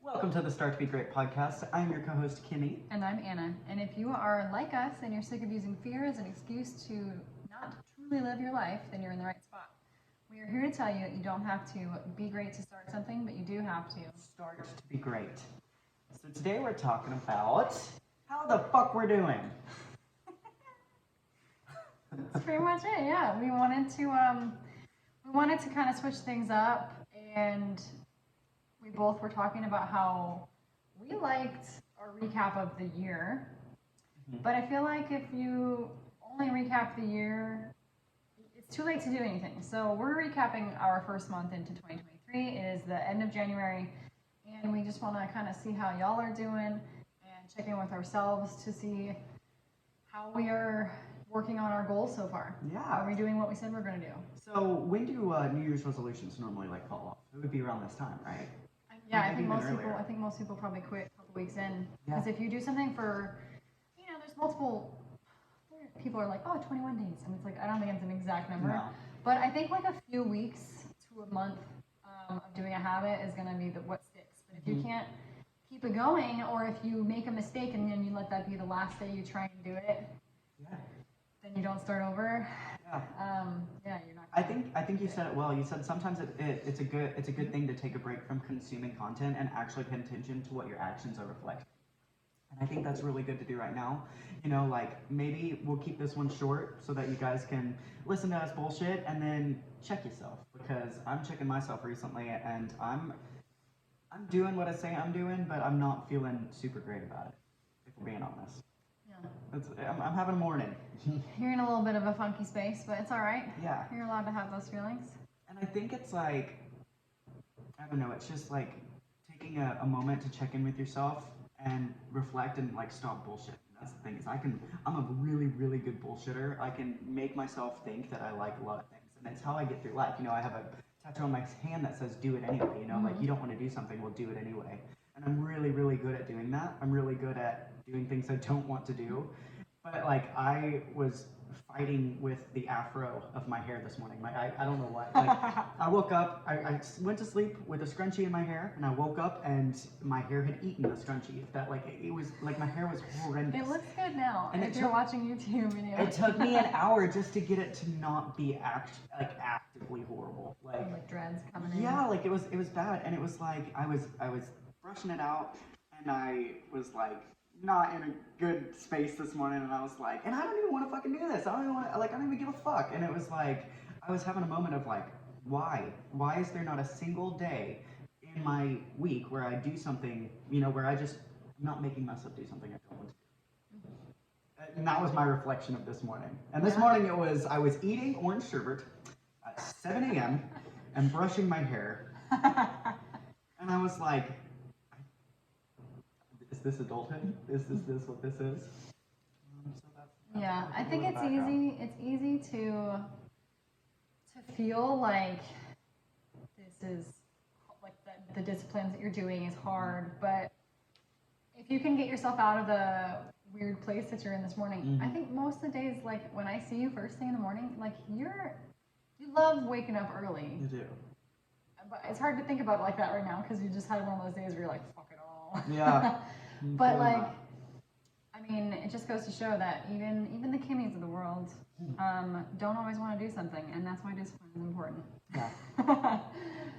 Welcome to the Start to Be Great podcast. I'm your co-host, Kimmy. And I'm Anna. And if you are like us and you're sick of using fear as an excuse to not truly live your life, then you're in the right spot. We are here to tell you that you don't have to be great to start something, but you do have to Start to be great. So today we're talking about how the fuck we're doing. That's pretty much it. Yeah, we wanted to kind of switch things up, and we both were talking about how we liked our recap of the year, but I feel like if you only recap the year, it's too late to do anything. So we're recapping our first month into 2023. It is the end of January, and we just want to kind of see how y'all are doing and check in with ourselves to see how we are working on our goals so far. Yeah. Are we doing what we said we're going to do? So when do New Year's resolutions normally fall off? It would be around this time, right? Yeah, Maybe even earlier. I think most people probably quit a couple weeks in. Yeah. Because if you do something for, there's multiple people are like, oh, 21 days. And it's like, I don't think it's an exact number. No. But I think like a few weeks to a month of doing a habit is going to be what sticks. But if you can't keep it going, or if you make a mistake and then you let that be the last day you try and do it, then you don't start over. You're not. I think you said it well. You said sometimes it's a good thing to take a break from consuming content and actually pay attention to what your actions are reflecting. And I think that's really good to do right now. Maybe we'll keep this one short so that you guys can listen to us bullshit and then check yourself, because I'm checking myself recently and I'm doing what I say I'm doing, but I'm not feeling super great about it, if we're being honest. I'm having a morning. You're in a little bit of a funky space, but it's all right. Yeah. You're allowed to have those feelings. And I think it's like, I don't know, it's just like taking a moment to check in with yourself and reflect and stop bullshit. That's the thing, is I'm a really, really good bullshitter. I can make myself think that I like a lot of things. And it's how I get through life. I have a tattoo on my hand that says do it anyway. Like you don't want to do something, well, do it anyway. And I'm really, really good at doing that. I'm really good at doing things I don't want to do. But I was fighting with the afro of my hair this morning. I don't know why. I woke up, I went to sleep with a scrunchie in my hair, and I woke up and my hair had eaten the scrunchie. It was my hair was horrendous. It looks good now. And if you're watching YouTube video. It took me an hour just to get it to not be actively horrible. Like dreads coming in. Yeah, it was bad, and it was I was brushing it out, and I was not in a good space this morning, and I was and I don't even want to fucking do this. I don't even want to, I don't even give a fuck. And it was I was having a moment of why is there not a single day in my week where I do something, where I'm not making myself do something I don't want to do. And that was my reflection of this morning. And this morning I was eating orange sherbet at 7 a.m. and brushing my hair. And I was like, is this adulthood? Is this what this is? I think it's easy. It's easy to feel like this is the disciplines that you're doing is hard, but if you can get yourself out of the weird place that you're in this morning, I think most of the days, when I see you first thing in the morning, you love waking up early. You do. But it's hard to think about it like that right now because you just had one of those days where you're like, fuck it all. Yeah. But it just goes to show that even the Kimmies of the world don't always want to do something, and that's why discipline is important. Yeah.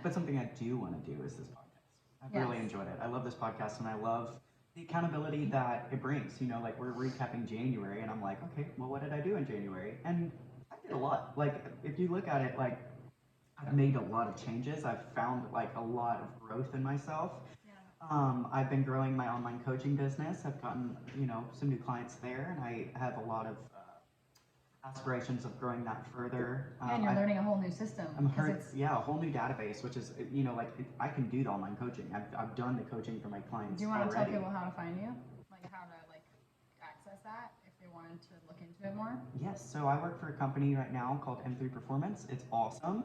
But something I do want to do is this podcast. I've really enjoyed it. I love this podcast, and I love the accountability that it brings. We're recapping January, and I'm like, okay, well, what did I do in January? And I did a lot. If you look at it, I've made a lot of changes. I've found a lot of growth in myself. I've been growing my online coaching business. I've gotten, some new clients there, and I have a lot of aspirations of growing that further. And you're learning a whole new system. A whole new database, which is, I can do the online coaching. I've done the coaching for my clients. Do you want to already. tell people how to find you? How to access that if they want wanted to look into it more? Yes, so I work for a company right now called M3 Performance. It's awesome.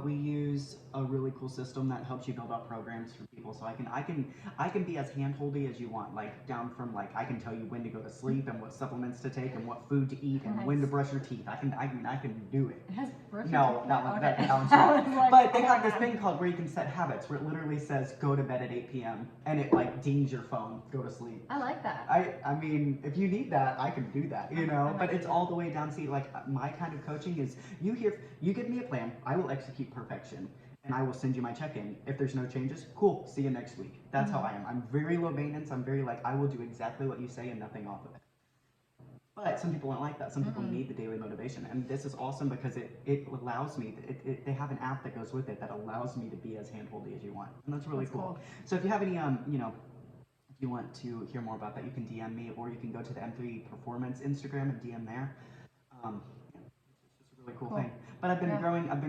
We use a really cool system that helps you build out programs for people. So I can be as handholdy as you want. Like down from like I can tell you when to go to sleep and what supplements to take and what food to eat and when to Nice. brush your teeth. I can do it. It has virtual No, teeth that now. one, Okay. that one's I not. was like, But they oh have my this God. thing called where you can set habits, where it literally says go to bed at 8 p.m. and it like dings your phone, go to sleep. I like that. I mean, if you need that, I can do that, you I know. might But do it's that. all the way down. See, like my kind of coaching is you give me a plan, I will execute perfection, and I will send you my check-in. If there's no changes, cool. See you next week. That's how I am. I'm very low maintenance. I'm very like I will do exactly what you say and nothing off of it. But some people don't like that. Some people Mm-mm. need the daily motivation, and this is awesome because it allows me. They have an app that goes with it that allows me to be as handholdy as you want, and that's really That's cool. cool. So if you have any if you want to hear more about that, you can DM me or you can go to the M3 Performance Instagram and DM there. Yeah, it's just a really cool Cool. thing. But I've been Yeah.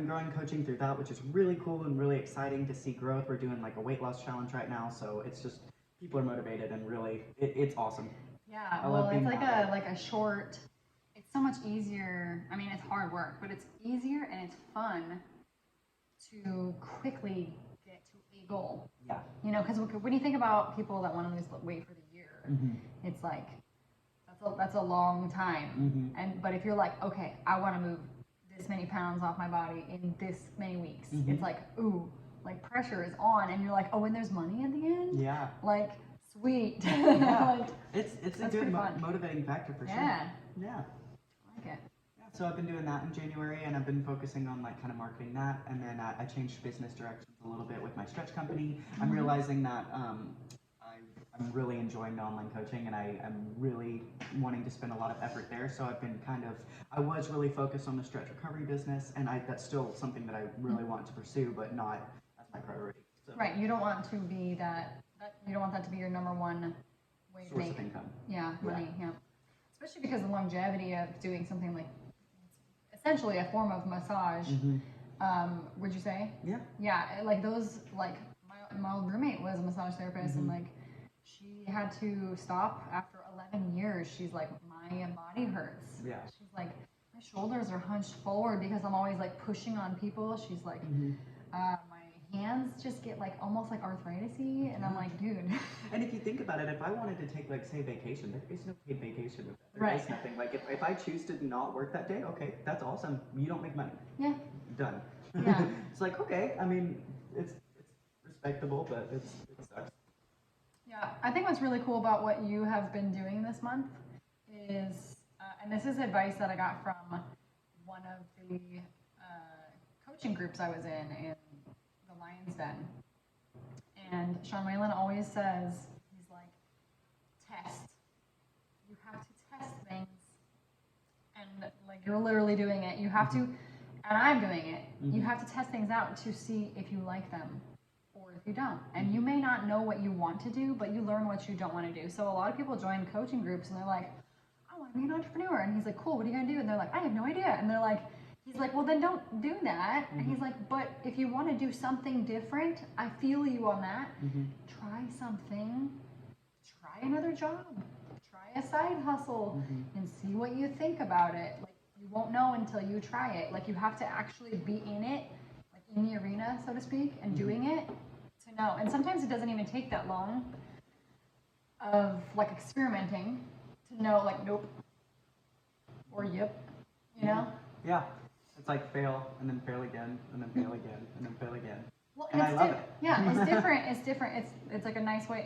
growing coaching through that, which is really cool and really exciting to see growth. We're doing like a weight loss challenge right now, so it's just people are motivated and really it's awesome. Yeah, I well, love it's being like that a like a short. It's so much easier. I mean, it's hard work, but it's easier and it's fun to quickly get to a goal. Yeah. You know, because when you think about people that want to lose weight for the year, Mm-hmm. it's like that's a long time. Mm-hmm. And but if you're like, okay, I want to move this many pounds off my body in this many weeks, Mhm. it's like, ooh, like pressure is on, and you're like, oh, and there's money at the end, Yeah. like sweet. Yeah. Like, It's a That's good pretty fun. motivating factor for sure. yeah, Yeah. I like it. Yeah, so I've been doing that in January, and I've been focusing on like kind of marketing that, and then I changed business directions a little bit with my stretch company. I'm Mhm. realizing that I'm really enjoying the online coaching, and I'm really wanting to spend a lot of effort there. So I've been I was really focused on the stretch recovery business, and that's still something that I really want to pursue, but not as my priority. So Right, you don't want to be you don't want that to be your number one way to source make of income. money, yeah. Especially because the longevity of doing something like essentially a form of massage. Mm-hmm. Would you say? Yeah. Yeah, like those, like my old roommate was a massage therapist, and Mhm. like she had to stop after 11 years. She's like, my body hurts. Yeah. She's like, my shoulders are hunched forward because I'm always like pushing on people. She's like, Mm-hmm. my hands just get like almost like arthritis-y, and I'm like, dude. And if you think about it, if I wanted to take, like, say, vacation, there is no paid vacation with that. There Right. is nothing. Like, if I choose to not work that day, okay, that's awesome. You don't make money. Yeah. Done. Yeah. It's like, okay, I mean, it's respectable, but it sucks. Yeah, I think what's really cool about what you have been doing this month is, and this is advice that I got from one of the coaching groups I was in the Lions Den. And Sean Whalen always says, he's like, test. You have to test things. And like you're literally doing it. You have to, and I'm doing it. You Mhm. have to test things out to see if you like them or if you don't. And you may not know what you want to do, but you learn what you don't want to do. So a lot of people join coaching groups and they're like, I want to be an entrepreneur. And he's like, cool, what are you going to do? And they're like, I have no idea. And they're like, he's like, well, then don't do that. And he's like, but if you want to do something different, I feel you on that. Mm-hmm. Try something. Try another job. Try a side hustle Mhm. and see what you think about it. Like, you won't know until you try it. Like, you have to actually be in it, like in the arena, so to speak, and doing it to know. And sometimes it doesn't even take that long of like experimenting to know, like, nope or yep, you know? Yeah. It's like fail, and then fail again, and then fail again, and then fail again. Well, And I love it. Yeah, it's different. It's different. It's like a nice way.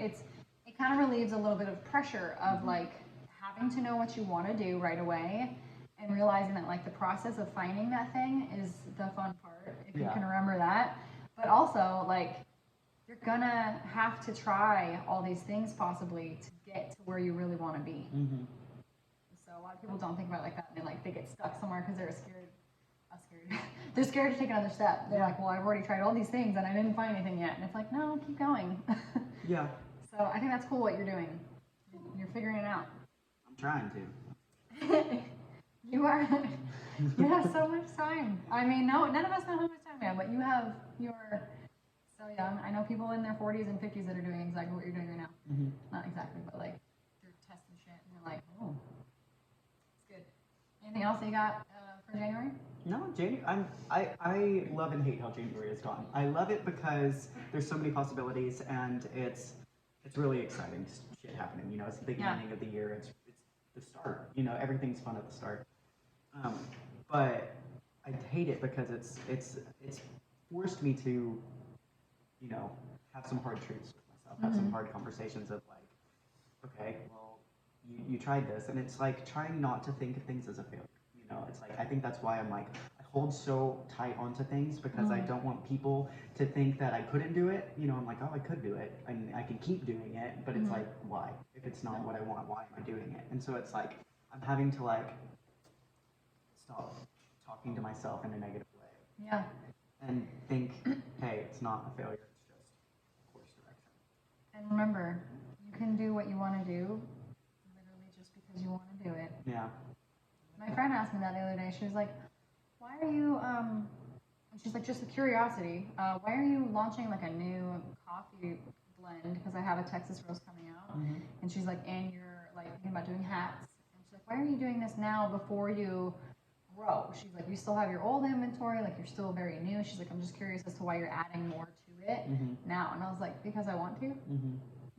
It kind of relieves a little bit of pressure of like having to know what you want to do right away, and realizing that like the process of finding that thing is the fun part if you Yeah. can remember that. But also like you're gonna have to try all these things possibly to get to where you really want to be. Mm-hmm. So a lot of people don't think about it like that, and they get stuck somewhere because they're scared. They're scared to take another step. They're like, well, I've already tried all these things and I didn't find anything yet. And it's like, no, keep going. Yeah. So I think that's cool what you're doing. You're figuring it out. I'm trying to. You are. You have so much time. I mean, no, none of us know how much time we have, but you have your. So young. I know people in their 40s and 50s that are doing exactly what you're doing right now. Mm-hmm. Not exactly, but like they're testing shit and you're like, oh, Anything else that you got for January? No, January. I love and hate how January is gone. I love it because there's so many possibilities, and it's really exciting shit happening. You know, it's the beginning of the year. It's the start. You know, everything's fun at the start. But I hate it because it's forced me to, you know, have some hard truths with myself, have some hard conversations of like, okay, well, you tried this, and it's like trying not to think of things as a failure. You know, it's like I think that's why I'm like I hold so tight onto things because I don't want people to think that I couldn't do it. You know, I'm like, oh, I could do it, and I can keep doing it, but it's like, why? If it's not what I want, why am I doing it? And so it's like I'm having to like stop talking to myself in a negative way. Yeah. And think, hey, it's not a failure, it's just a course direction. And remember, you can do what you want to do, literally just because you want to do it. Yeah. My friend asked me that the other day. She was like, why are you, and she's like, just a curiosity, why are you launching like a new coffee blend? Because I have a Texas roast coming out. And she's like, and you're like thinking about doing hats. And she's like, why are you doing this now before you grow? She's like, you still have your old inventory, like you're still very new. She's like, I'm just curious as to why you're adding more to it now. And I was like, because I want to.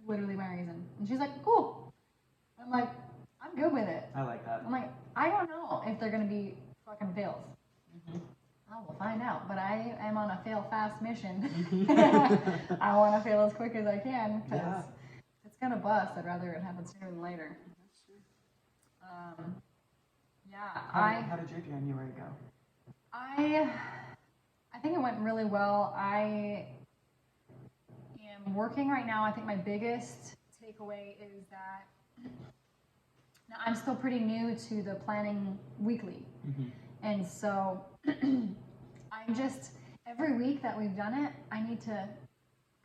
Literally my reason. And she's like, cool. I'm like, I'm good with it. I like that. I'm like, I don't know if they're gonna be fucking fails. Oh, we'll find out. But I am on a fail fast mission. I want to fail as quick as I can because it's gonna bust. I'd rather it happen sooner than later. That's true. Yeah. How did your January go? I think it went really well. I am working right now. I think my biggest takeaway is that now I'm still pretty new to the planning weekly. And so I'm just, every week that we've done it, I need to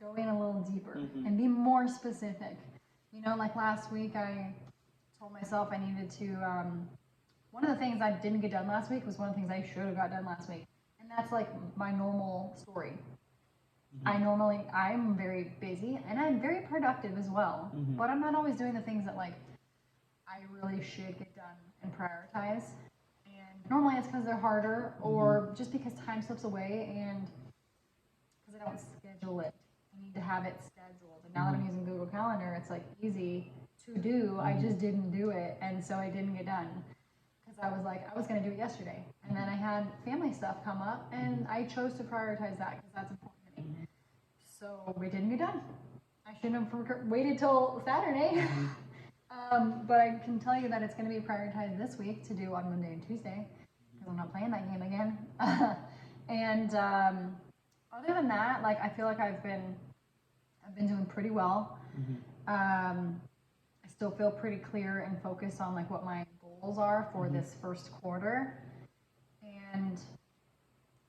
go in a little deeper and be more specific. You know, like last week I told myself I needed to, one of the things I didn't get done last week was one of the things I should have got done last week. And that's like my normal story. I'm very busy and I'm very productive as well. But I'm not always doing the things that like I really should get done and prioritize. And normally it's because they're harder or just because time slips away and because I don't schedule it. I need to have it scheduled. And now that I'm using Google Calendar, it's like easy to do. I just didn't do it. And so I didn't get done. I was like, I was going to do it yesterday. And then I had family stuff come up, and I chose to prioritize that because that's important to me. So we didn't get done. I shouldn't have waited till Saturday. But I can tell you that it's going to be prioritized this week to do on Monday and Tuesday because I'm not playing that game again. And other than that, like I feel like I've been doing pretty well. I still feel pretty clear and focused on like what my goals are for this first quarter, and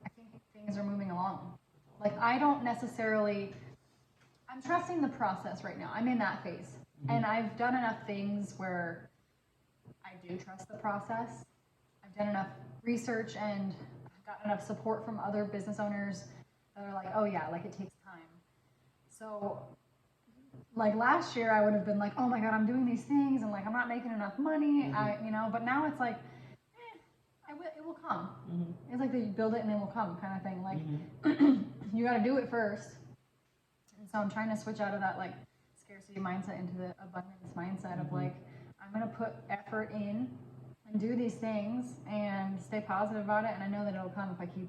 I think things are moving along. Like I don't necessarily, I'm trusting the process right now. I'm in that phase, and I've done enough things where I do trust the process. I've done enough research and I've gotten enough support from other business owners that are like, oh yeah, like it takes time. So like last year I would have been like, oh my God, I'm doing these things and like I'm not making enough money, but now it's like, it will come. It's like they build it and it will come kind of thing. Like you got to do it first. And so I'm trying to switch out of that like scarcity mindset into the abundance mindset of like, I'm going to put effort in and do these things and stay positive about it. And I know that it'll come if I keep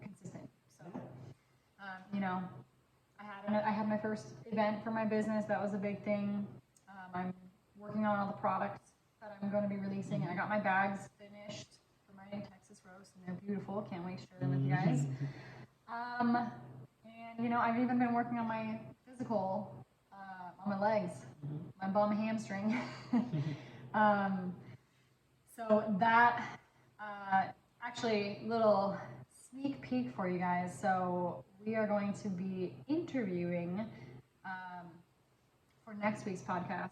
consistent. So, I had my first event for my business. That was a big thing. I'm working on all the products that I'm going to be releasing. I got my bags finished for my Texas roast, and they're beautiful. Can't wait to share them with you guys. And I've even been working on my physical, on my legs, my bum hamstring. So that actually little sneak peek for you guys. So we are going to be interviewing for next week's podcast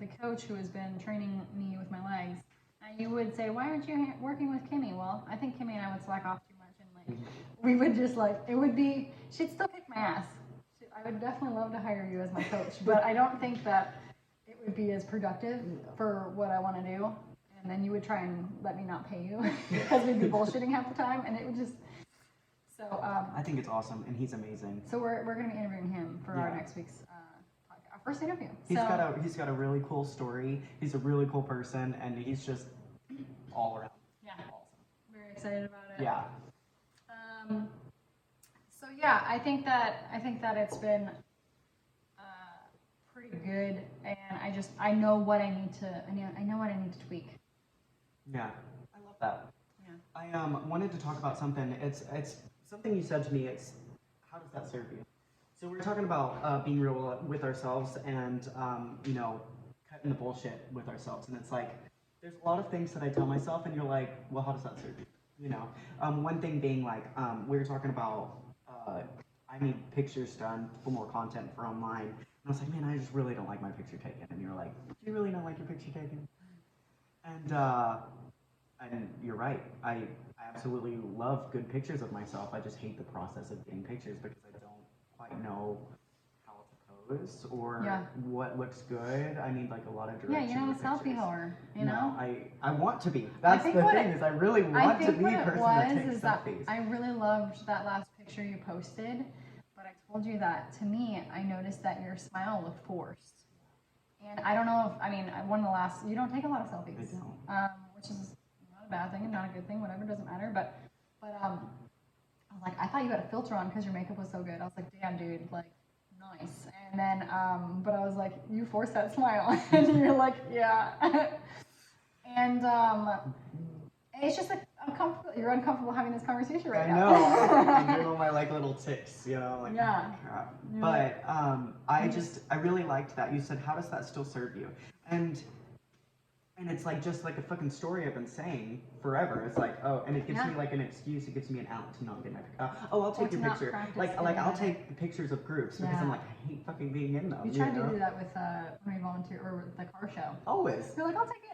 the coach who has been training me with my legs. Now you would say, why aren't you working with Kimmy? Well, I think Kimmy and I would slack off too much, and like we would just she'd still kick my ass. I would definitely love to hire you as my coach, but I don't think that it would be as productive for what I want to do. and then you would try and let me not pay you because we'd be bullshitting half the time, and it would just. So. I think it's awesome, and he's amazing. So we're going to be interviewing him for our next week's podcast, our first interview. He's got a really cool story. He's a really cool person, and he's just all around. Yeah, awesome. Very excited about it. Yeah. So yeah, I think that it's been pretty good, and I know what I need to tweak. Yeah, I love that. Yeah. I wanted to talk about something. It's something you said to me. It's how does that serve you? So we're talking about being real with ourselves and you know, cutting the bullshit with ourselves. And it's like there's a lot of things that I tell myself, and you're like, well, how does that serve you? You know, one thing being like we were talking about. I need pictures done for more content for online. And I was like, man, I just really don't like my picture taken. And you're like, do you really not like your picture taken? And you're right. I absolutely love good pictures of myself. I just hate the process of getting pictures because I don't quite know how to pose or what looks good. I need like a lot of direction. Yeah, you're not a selfie whore, you know? I want to be. That's the thing is I really want to be a person that takes selfies. I really loved that last picture you posted, but I told you that to me, I noticed that your smile looked forced. And I don't know if, you don't take a lot of selfies. I don't. Which is not a bad thing and not a good thing, whatever, doesn't matter. But I was like, I thought you had a filter on because your makeup was so good. I was like, damn, dude, like, nice. And then, but I was like, you forced that smile. And you're like, yeah. And it's just like, you're uncomfortable having this conversation right now. I know. I'm doing all my like little ticks, you know, like crap. Yeah. But I really liked that. You said, how does that still serve you? And it's like just like a fucking story I've been saying forever. It's like, oh, and it gives me like an excuse. It gives me an out to not get my picture. I'll take your picture. Like I'll take the pictures of groups because I'm like, I hate fucking being in them. You tried to do that with when we volunteer or with the car show. Always. You're like, I'll take it.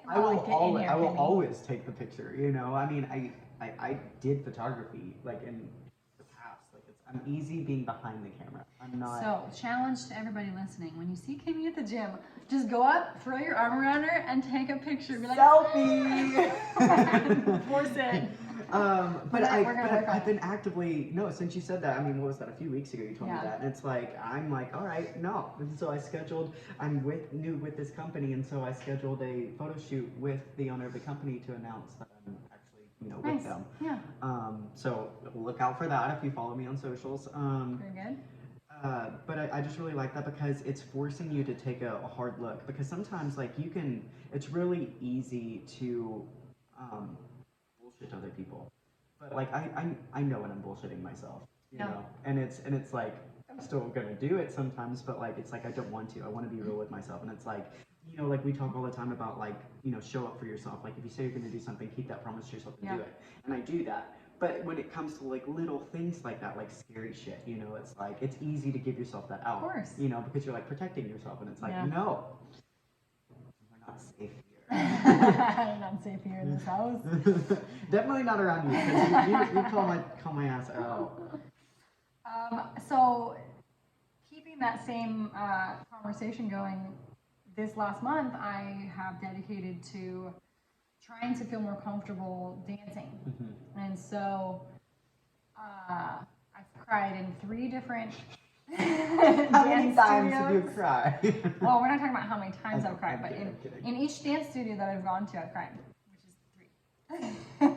I will always take the picture. You know, I mean, I did photography like in the past. Like I'm easy being behind the camera. I'm not. So challenge to everybody listening: when you see Kimmy at the gym, just go up, throw your arm around her, and take a picture. Be like, selfie. Force it. But I've been actively since you said that. I mean, what was that? A few weeks ago, you told me that, and it's like I'm like, all right, no. And so I'm new with this company, and so I scheduled a photo shoot with the owner of the company to announce that I'm actually with them. Yeah. So look out for that if you follow me on socials. Very good. But I just really like that because it's forcing you to take a hard look because sometimes like it's really easy to bullshit other people, but like I know when I'm bullshitting myself, you know, and it's like I'm still gonna do it sometimes, but like it's like I don't want to. I want to be real with myself, and it's like like we talk all the time about like show up for yourself. Like if you say you're gonna do something, keep that promise to yourself and do it, and I do that. But when it comes to like little things like that, like scary shit, it's like it's easy to give yourself that out, of course, because you're like protecting yourself, and it's like no, we're not safe here. You're not safe here in this house. Definitely not around you because you call my ass out. So keeping that same conversation going, this last month I have dedicated to trying to feel more comfortable dancing. Mm-hmm. And so I've cried in 3 different How many times have you cried? Well, we're not talking about how many times I've cried, but in each dance studio that I've gone to, I've cried, which is 3.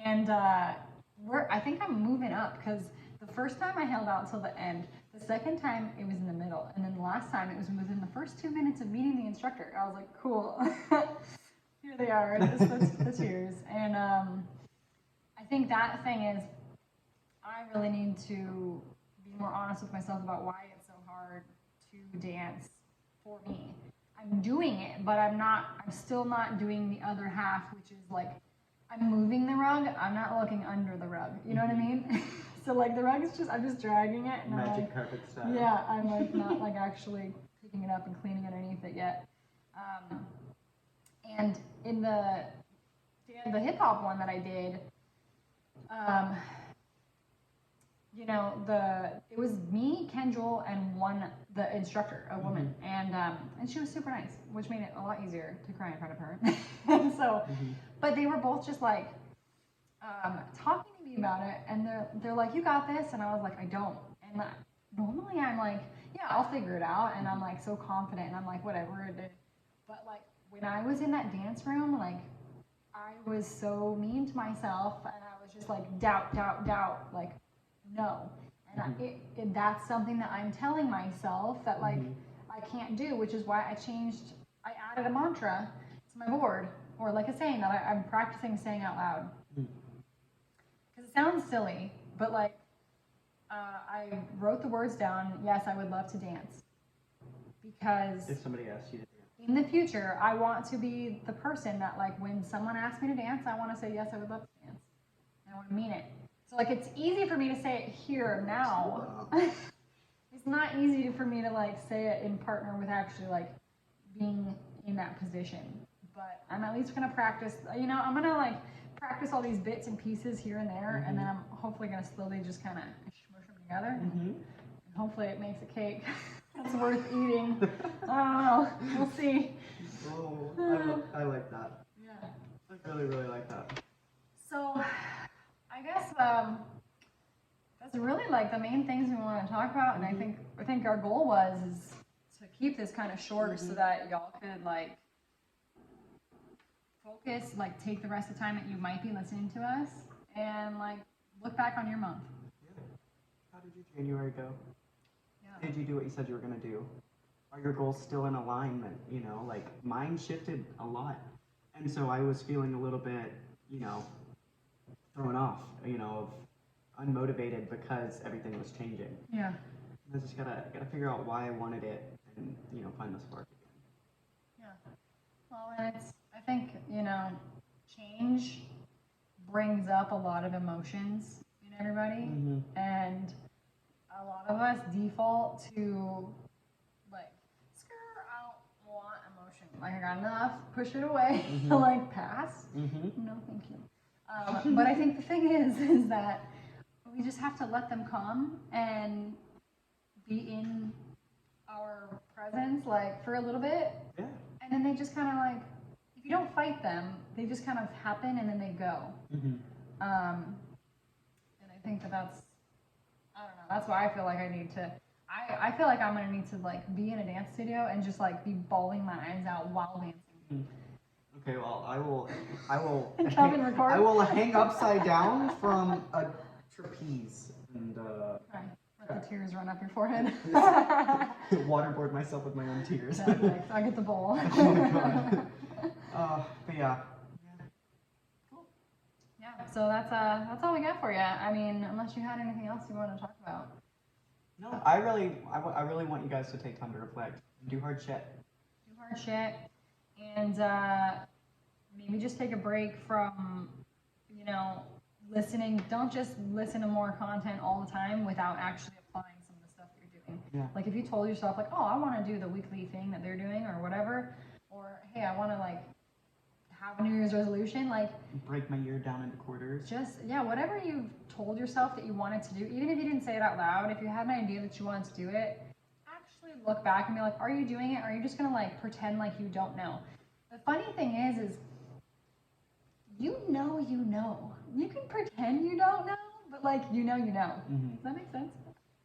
And I think I'm moving up because the first time I held out till the end, the second time it was in the middle, and then the last time it was within the first 2 minutes of meeting the instructor. I was like, cool. Here they are, the tears. And I think that thing is, I really need to be more honest with myself about why it's so hard to dance for me. I'm doing it, but I'm still not doing the other half, which is like, I'm moving the rug, I'm not looking under the rug. You know what I mean? So like the rug is I'm just dragging it. And Magic carpet style. Yeah, I'm like not like actually picking it up and cleaning underneath it yet. And in the hip hop one that I did, you know, it was me, Kendall, and the instructor, a woman, and she was super nice, which made it a lot easier to cry in front of her. And so, but they were both just like talking to me about it, and they're like, you got this, and I was like, I don't. And normally I'm like, yeah, I'll figure it out, and I'm like so confident, and I'm like, whatever it is. But like when I was in that dance room, like I was so mean to myself, and I was just like doubt, like no. And that's something that I'm telling myself that like I can't do, which is why I added a mantra to my board, or like a saying that I'm practicing saying out loud. Because it sounds silly, but like I wrote the words down. Yes, I would love to dance. Because if somebody asks you to dance. In the future, I want to be the person that like when someone asks me to dance, I want to say yes, I would love to dance. And I want to mean it. So like it's easy for me to say it here now. It's not easy for me to like say it in partner with actually like being in that position. But I'm at least gonna practice. You know, I'm gonna like practice all these bits and pieces here and there, and then I'm hopefully gonna slowly just kind of smush them together, and hopefully it makes a cake that's worth eating. I don't know. We'll see. Oh, I like that. Yeah. I really, really like that. So, I guess that's really like the main things we want to talk about, and I think our goal is to keep this kind of short so that y'all could like focus, like take the rest of the time that you might be listening to us, and like look back on your month. Yeah. How did your January go? Yeah. Did you do what you said you were gonna do? Are your goals still in alignment? You know, like mine shifted a lot, and so I was feeling a little bit, you know, thrown off, you know, unmotivated because everything was changing. Yeah. I just gotta figure out why I wanted it, and you know, find the spark again. Yeah. Well, and I think, you know, change brings up a lot of emotions in everybody, and a lot of us default to like, I don't want emotion. Like I got enough, push it away, like pass. No, thank you. But I think the thing is that we just have to let them come and be in our presence, like for a little bit. Yeah. And then they just kind of like, if you don't fight them, they just kind of happen and then they go. And I think that's, I don't know, that's why I feel like I need to, I feel like I'm going to need to like be in a dance studio and just like be bawling my eyes out while dancing. Okay, well, I will Come and record? I will hang upside down from a trapeze and Okay. Let the tears run up your forehead. waterboard myself with my own tears. Perfect. I get the bowl. Oh my god. But yeah. Cool. Yeah. So that's all we got for you. I mean, unless you had anything else you want to talk about. No, I really want you guys to take time to reflect, do hard shit. Do hard shit, and maybe just take a break from, you know, listening. Don't just listen to more content all the time without actually applying some of the stuff that you're doing. Yeah. Like if you told yourself like, oh, I want to do the weekly thing that they're doing or whatever, or hey, I want to like have a New Year's resolution, like break my year down into quarters. just, yeah, whatever you've told yourself that you wanted to do, even if you didn't say it out loud, if you had an idea that you wanted to do it, actually look back and be like, are you doing it? Or are you just going to like pretend like you don't know? The funny thing is you know. You can pretend you don't know, but like you know. Does that make sense?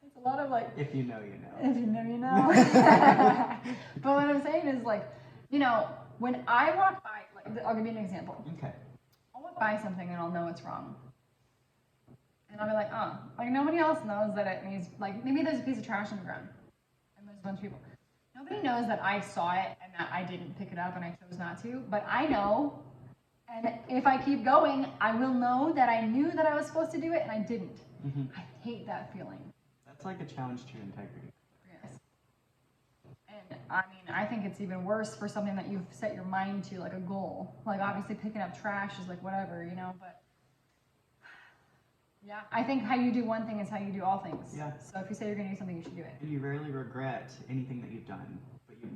It's a lot of like, if you know, you know. if you know, you know. But what I'm saying is like, you know, when I walk by, like, I'll give you an example. Okay. I'll walk by something and I'll know it's wrong. And I'll be like, oh, like nobody else knows that it needs, like maybe there's a piece of trash on the ground and there's a bunch of people. Nobody knows that I saw it and that I didn't pick it up and I chose not to, but I know. And if I keep going, I will know that I knew that I was supposed to do it and I didn't. I hate that feeling. That's like a challenge to your integrity. Yes. And I mean, I think it's even worse for something that you've set your mind to, like a goal. Like obviously picking up trash is like whatever, you know, but yeah, I think how you do one thing is how you do all things. Yeah. So if you say you're going to do something, you should do it. And you rarely regret anything that you've done, but you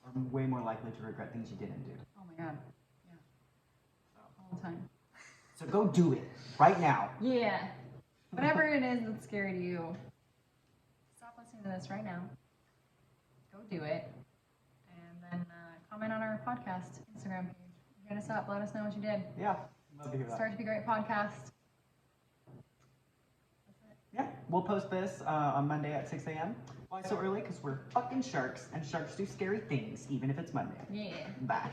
are way more likely to regret things you didn't do. Oh my God. Yeah. All the time. So go do it right now. Yeah. Whatever it is that's scary to you, stop listening to this right now. Go do it. And then comment on our podcast Instagram page. Hit us up. Let us know what you did. Yeah, love to hear that. Start to Be Great podcast. Yeah, we'll post this on Monday at 6 a.m. Why so early? Because we're fucking sharks, and sharks do scary things, even if it's Monday. Yeah. Bye.